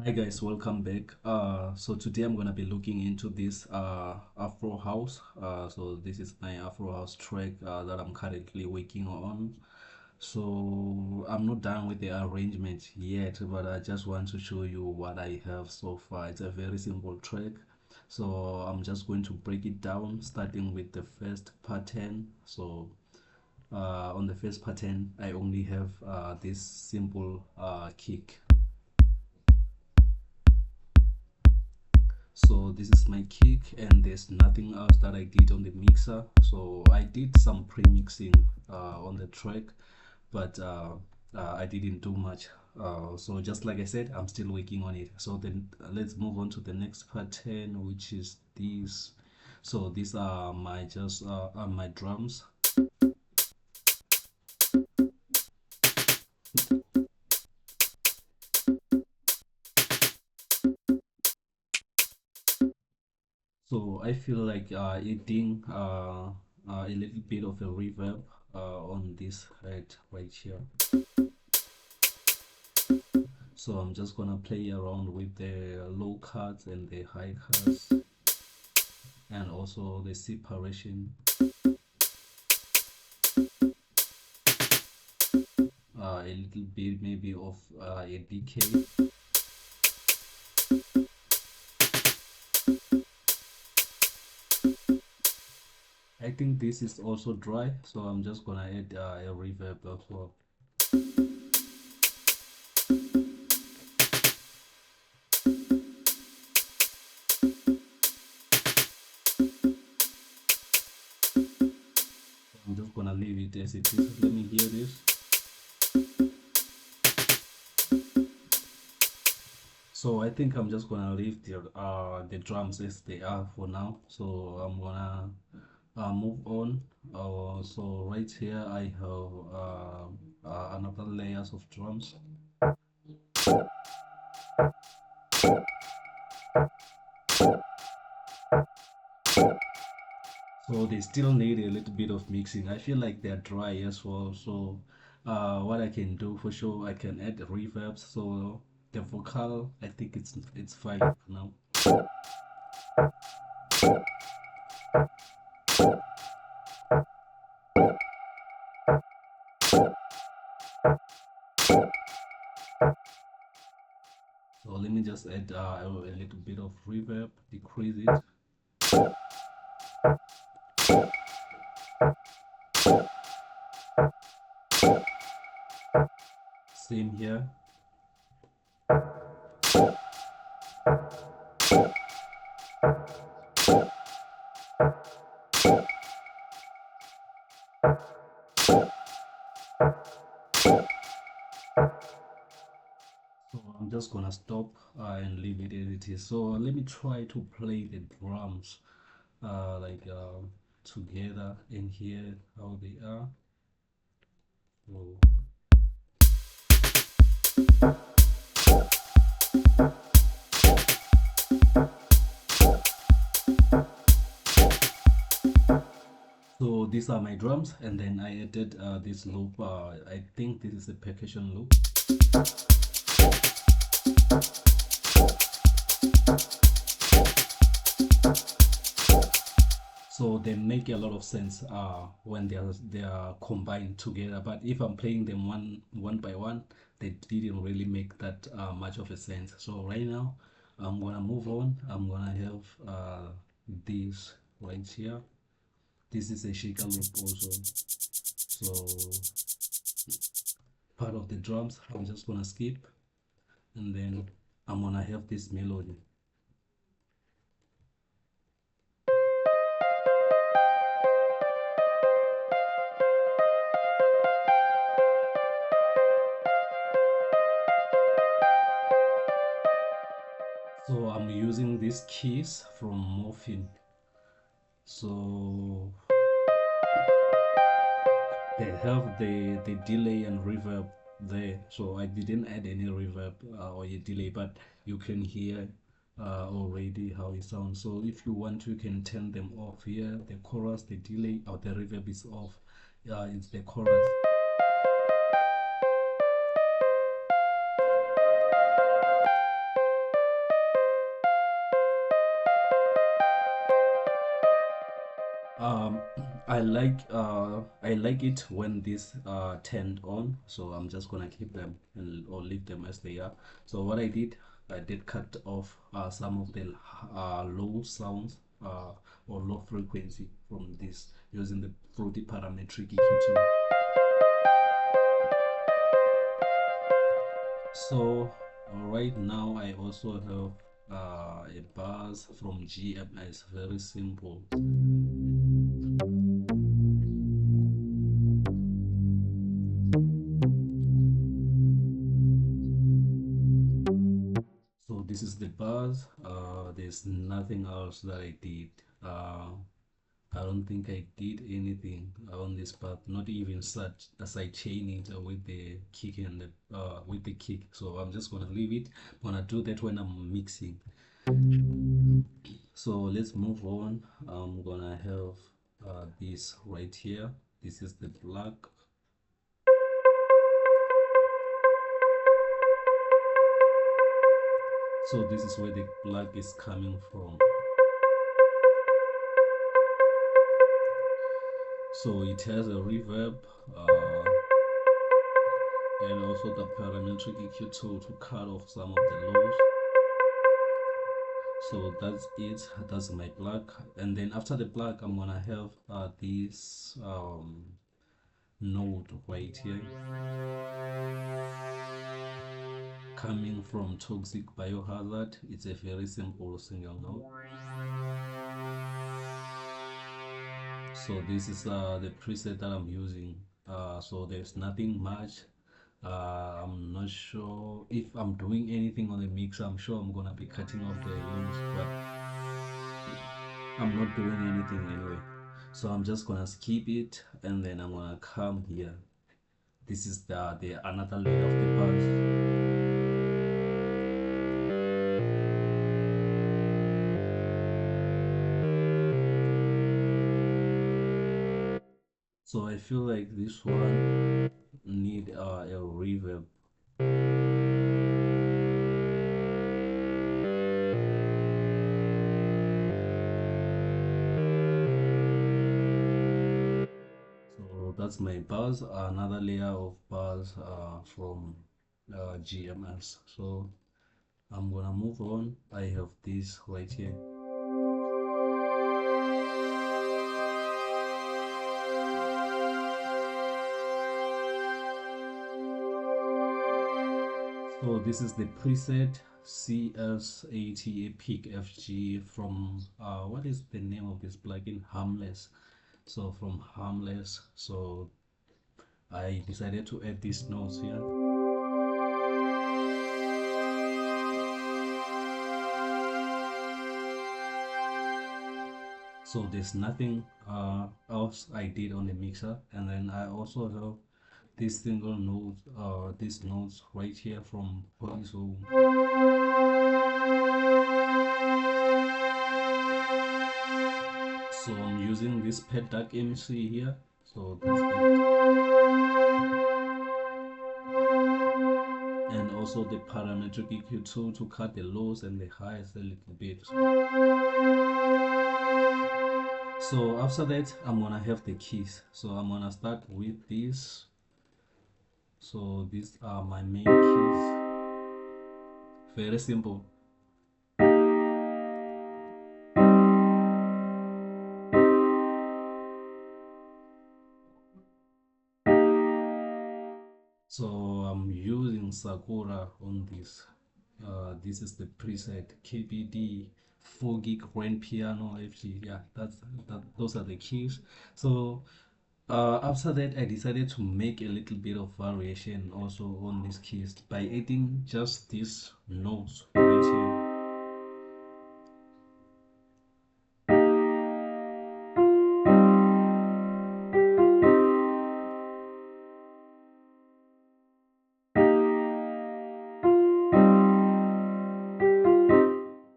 Hi guys, welcome back. So today I'm gonna be looking into this Afro house. So this is my Afro house track that I'm currently working on. So I'm not done with the arrangement yet, but I just want to show you what I have so far. It's a very simple track. So I'm just going to break it down, starting with the first pattern. So on the first pattern, I only have this simple kick. So this is my kick, and there's nothing else that I did on the mixer. So I did some pre-mixing on the track, but I didn't do much. So just like I said, I'm still working on it. So then let's move on to the next pattern, which is this. So these are my drums. So I feel like adding a little bit of a reverb on this head right here. So I'm just gonna play around with the low cuts and the high cuts, and also the separation, a little bit maybe of a decay. I think this is also dry, so I'm just gonna add a reverb as well. I'm just gonna leave it as it is. Let me hear this. So I think I'm just gonna leave the drums as they are for now. So I'm gonna move on. So right here I have another layers of drums. So they still need a little bit of mixing. I feel like they're dry as well. So what I can do for sure, I can add the reverbs. So the vocal, I think it's fine for now. So let me just add a little bit of reverb, decrease it. Same here. So I'm just gonna stop and leave it as it is. So let me try to play the drums together and hear how they are. So, so these are my drums, and then I added this loop. I think this is a percussion loop. So they make a lot of sense when they are combined together. But if I'm playing them one by one, they didn't really make that much of a sense. So right now, I'm gonna move on. I'm gonna have this right here. This is a shaker loop also. So part of the drums, I'm just gonna skip, and then I'm gonna have this melody. So I'm using these keys from Morphine. So they have the delay and reverb there. So I didn't add any reverb or a delay, but you can hear already how it sounds. So if you want to, you can turn them off here. The chorus, the delay, or the reverb is off. It's the chorus. Um, I like it when this turned on, so I'm just gonna keep them or leave them as they are. So what I did cut off some of the low sounds or low frequency from this using the fruity parametric EQ2. So right now I also have a buzz from GMS, very simple. So this is the buzz. There's nothing else that I did. I don't think I did anything on this part, not even such as I chain it with the kick and the with the kick. So I'm just gonna leave it. I'm gonna do that when I'm mixing. So let's move on. I'm gonna have this right here. This is the black. So this is where the black is coming from. So it has a reverb and also the parametric EQ2 to cut off some of the lows. So that's it. That's my black. And then after the black, I'm gonna have this node right here coming from Toxic Biohazard. It's a very simple single node. So this is the preset that I'm using. So there's nothing much. I'm not sure if I'm doing anything on the mix. I'm sure I'm gonna be cutting off the lows, but I'm not doing anything anyway. So I'm just gonna skip it and then I'm gonna come here. This is the another layer of the bars. So I feel like this one need a reverb. So that's my bars, another layer of bars from GMS. So I'm gonna move on. I have this right here. So this is the preset CS80 Peak FG from what is the name of this plugin? Harmless. So from Harmless. So I decided to add these notes here. So there's nothing else I did on the mixer, and then I also have this single note, these notes right here from Polyzo. So I'm using this pet duck MC here. So that's it. And also the parametric EQ2 to cut the lows and the highs a little bit. So after that, I'm gonna have the keys. So I'm gonna start with this. So these are my main keys. Very simple. So I'm using Sakura on this. This is the preset KBD 4 gig grand piano FG. Yeah, those are the keys. So after that, I decided to make a little bit of variation also on these keys by adding just these notes right here.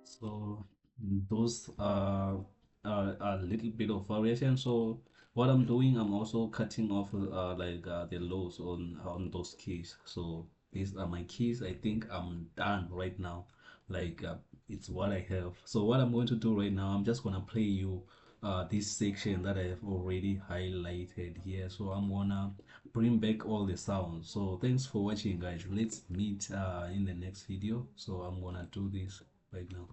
So those are a little bit of variation. So what I'm doing, I'm also cutting off the lows on those keys. So these are my keys. I think I'm done right now. Like it's what I have. So what I'm going to do right now, I'm just gonna play you this section that I have already highlighted here. So I'm gonna bring back all the sounds. So thanks for watching, guys. Let's meet in the next video. So I'm gonna do this right now.